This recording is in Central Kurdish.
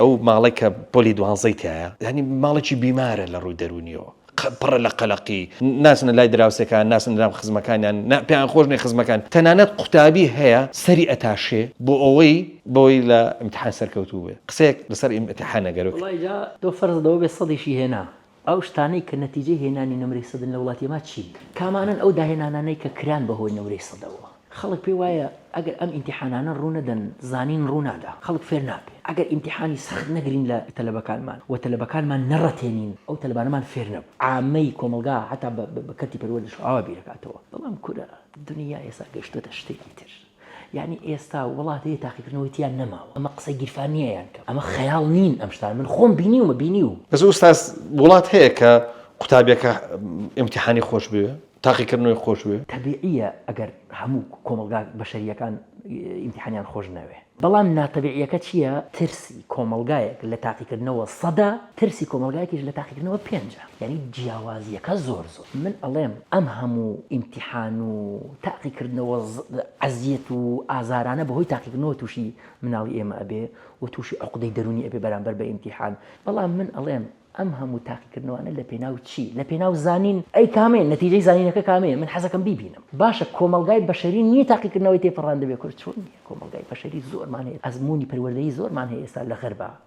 ئەو ماڵێک کە پۆلی 12 تایە، ینی ماڵێکی بیمارە لە ڕووی دەرونیەوە، پڕە لە قەلەقی، ناچنە لای دراوسەکان، ناچن لەلام خزمەکانیان، پێیان خۆش نێ خزمەکان، تەنانەت قوتابی هەیە سەری ئەتاشێ بۆ بۆی لە ئیمتیحان سەرکەوتوو بێ. قسەیەک لەسەر ئیمتیحان ئەگەرەوە وڵای جا دۆ فەرزەوە بێ سەدیشی هێنا، ئەو شتانەی کە نەتیجەی هێنانی نمرەی سەدن لە وڵاتی ما چی؟ کامانن ئەو داهێنانانەی کە کران بەهۆی نمرەی سەدەوە. خەڵک پێی وایە ئەگەر ئەم ئیمتیحانانە ڕوونەدەن زانین ڕوونادا، خەڵک فێر نابێ. ئەگەر ئیمتیحانی سەخت نەگرین لە تەلەبەکانمان و تەلەبەکانمان نەڕەتێنین، ئەو تەلەبانەمان فێر نەبوو. عامەی کۆمەلگا حتا بە کەرتی پەروەردەش ئاوا بیرەکاتەوە. بەڵام کورە دنیا ئێستا گەشتوتە شتێکی تر. یعنی ئێستا وڵات هەیە تاقیکردنەوەی تیان نەماوە، ئەمە قسەی گیرفانیەیان کە ئەمە خەیاڵ نین ئەم شتان، من خۆم بینیومە. بەس ئوستاز وڵات هەیە کە قوتابیەکە ئیمتیحانی خۆش بوێ، تاقیکردنەوەی خۆش بوێ. تەبیعیە ئەگەر هەموو کۆمەلگا بەشەریەکان ئیمتیحانیان خۆش نەوێ. بەڵام ناتەبیعیەکە چییە؟ ترسی کۆمەلگایەک لە تاقیکردنەوە 100، ترسی کۆمەلگایەکیش لە تاقیکردنەوە 5. یعنی جیاوازیەکە زۆر. من ئەڵێم ئەم هەموو ئیمتیحان و تاقیکردنەوە عەزیەت و ئازارانە بەهۆی تاقیکردنەوە تووشی مناڵی ئێمە ئەبێ و تووشی عقدەی دەرونی ئەبێ بەرامبەر بە ئیمتیحان. بەڵام من ئەڵێم ئەم هەموو تاقیکردنەوەانە لە پێناو چی؟ لە پێناو زانین. ئەی کامێ نەتیجەی زانینەکە کامەیە؟ من حەزەکەم بیبینم. باشە کۆمەلگای بەشەری نییە تاقیکردنەوەی تێپەڕان دەبێت. کورد چۆن نییە؟ کۆمەلگای بەشەری زۆرمان هەیە، ئەزمموی پەروەردەیی زۆرمان هەیە ئێستا لە غەربا.